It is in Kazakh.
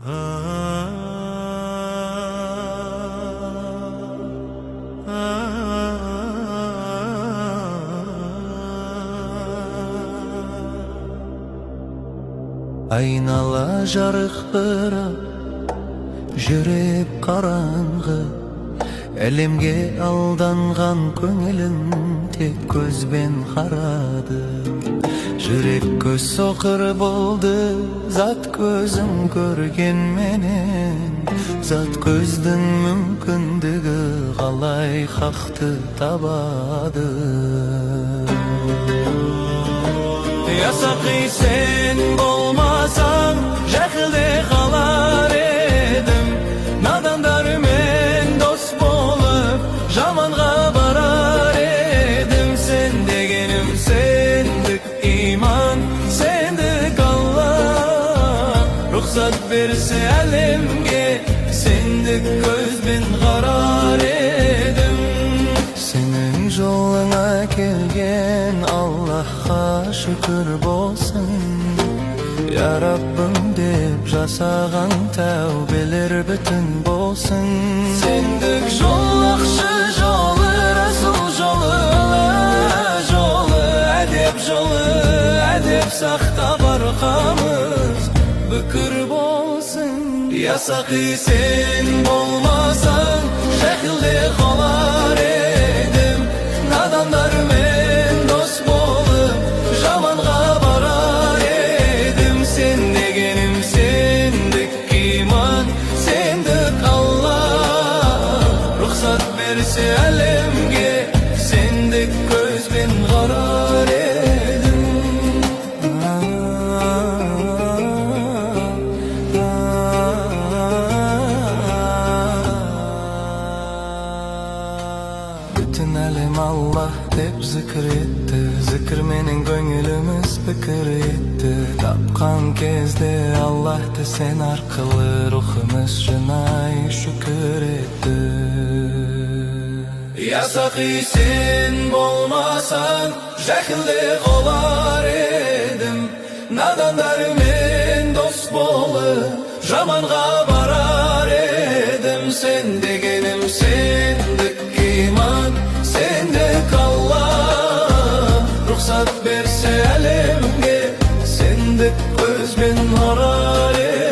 Айнала жарық бырап, жүрек қараңғы, әлемге алданған көңілім тек көзбен қарады. Жүрек көз соқыр болды, зат көзім көрген менен. Зат көздің мүмкіндігі қалай хақты табады. Ясақи сен болмасаң, жәкілде қалар едім. Надандармен дос болып, жаманға барар едім. Сен дегенім сендік иман, сендік Алла. Рұқсат берсе әлемге, сендік көзбен қарар едім. Сенің жолыңа келген Аллахқа шүкір болсын. Я Раббым деп жасаған тәубелер бүтін болсын. Сендік жол ақшы жолы, Расул жолы, жолы, әдеп жолы, әдеп сақтап арқамыз бүкір болсын. Ясақи сен болмасаң, жәкілде қалар едім. Надандармен дос болып, жаманға барар едім. Сен дегенім сендік иман, сендік Алла. Рұқсат берсе әлемге, сендік көзбен қарар едім. Bütün әлем Аллах деп зікір етті. Зікір менің көңіліміз пікір етті. Тапқан кезде Аллахты сен арқылы рухымыз жинай шүкір етті. Ясақи сен болмасаң, жәкілде қалар едім. Надандармен дос болып, жаманға барар едім. Сен дегенім сендік иман, сендік Алла. Рұқсат берсе әлемге, сендік көзбен қарар едім.